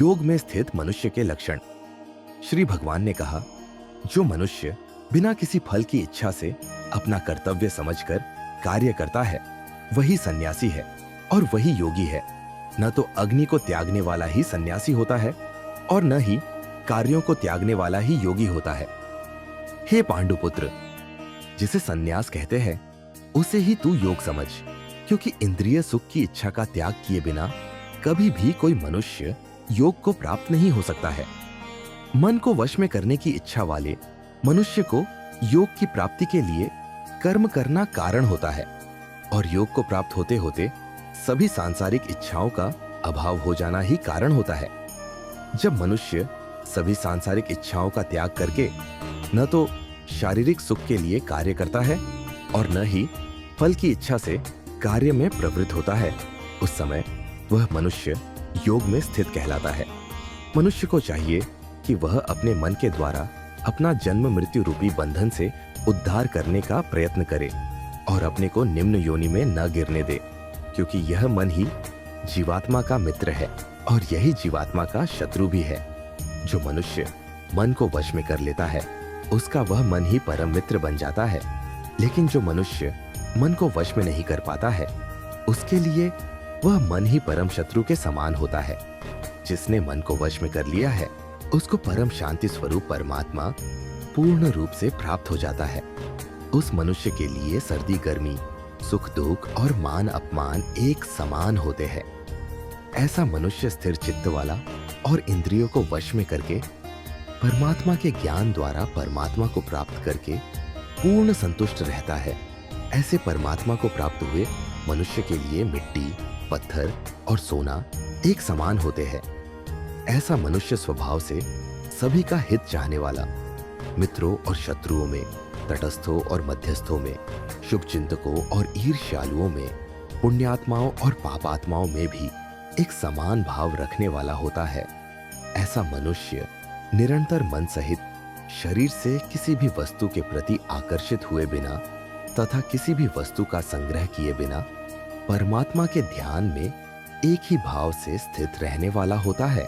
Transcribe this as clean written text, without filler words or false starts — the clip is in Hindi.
योग में स्थित मनुष्य के लक्षण। श्री भगवान ने कहा, जो मनुष्य बिना किसी फल की इच्छा से अपना कर्तव्य समझकर कार्य करता है वही सन्यासी है और वही योगी है। न तो अग्नि को त्यागने वाला ही सन्यासी होता है और न ही कार्यों को त्यागने वाला ही योगी होता है। हे पांडुपुत्र, जिसे सन्यास कहते हैं उसे ही तू योग समझ, क्योंकि इंद्रिय सुख की इच्छा का त्याग किए बिना कभी भी कोई मनुष्य योग को प्राप्त नहीं हो सकता है। मन को वश में करने की इच्छा वाले मनुष्य को योग की प्राप्ति के लिए कर्म करना कारण होता है और योग को प्राप्त होते होते सभी सांसारिक इच्छाओं का अभाव हो जाना ही कारण होता है। जब मनुष्य सभी सांसारिक इच्छाओं का त्याग करके न तो शारीरिक सुख के लिए कार्य करता है और न ही फल की इच्छा से कार्य में प्रवृत्त होता है, उस समय वह मनुष्य योग में स्थित कहलाता है। मनुष्य को चाहिए कि वह अपने मन के द्वारा अपना जन्म मृत्यु रूपी बंधन से उद्धार करने का प्रयत्न करे और अपने को निम्न योनि में न गिरने दे, क्योंकि यह मन ही जीवात्मा का मित्र है और यही जीवात्मा का शत्रु भी है। जो मनुष्य मन को वश में कर लेता है उसका वह मन ही परम मित्र बन जाता है, लेकिन जो मनुष्य मन को वश में नहीं कर पाता है उसके लिए वह मन ही परम शत्रु के समान होता है। जिसने मन को वश में कर लिया है उसको परम शांति स्वरूप परमात्मा पूर्ण रूप से प्राप्त हो जाता है। उस मनुष्य के लिए सर्दी गर्मी, सुख दुख और मान अपमान एक समान होते हैं। ऐसा मनुष्य स्थिर चित्त वाला और इंद्रियों को वश में करके परमात्मा के ज्ञान द्वारा परमात्मा को प्राप्त करके पूर्ण संतुष्ट रहता है। ऐसे परमात्मा को प्राप्त हुए मनुष्य के लिए मिट्टी, पत्थर और सोना एक समान होते हैं। ऐसा मनुष्य स्वभाव से सभी का हित चाहने वाला, मित्रों और शत्रुओं में, तटस्थों और मध्यस्थों में, शुभ चिंतकों और ईर्ष्यालुओं में, पुण्यात्माओं और पापात्माओं में भी एक समान भाव रखने वाला होता है। ऐसा मनुष्य निरंतर मन सहित शरीर से किसी भी वस्तु के प्रति आकर्षित हुए बिना तथा किसी भी वस्तु का संग्रह किए बिना परमात्मा के ध्यान में एक ही भाव से स्थित रहने वाला होता है।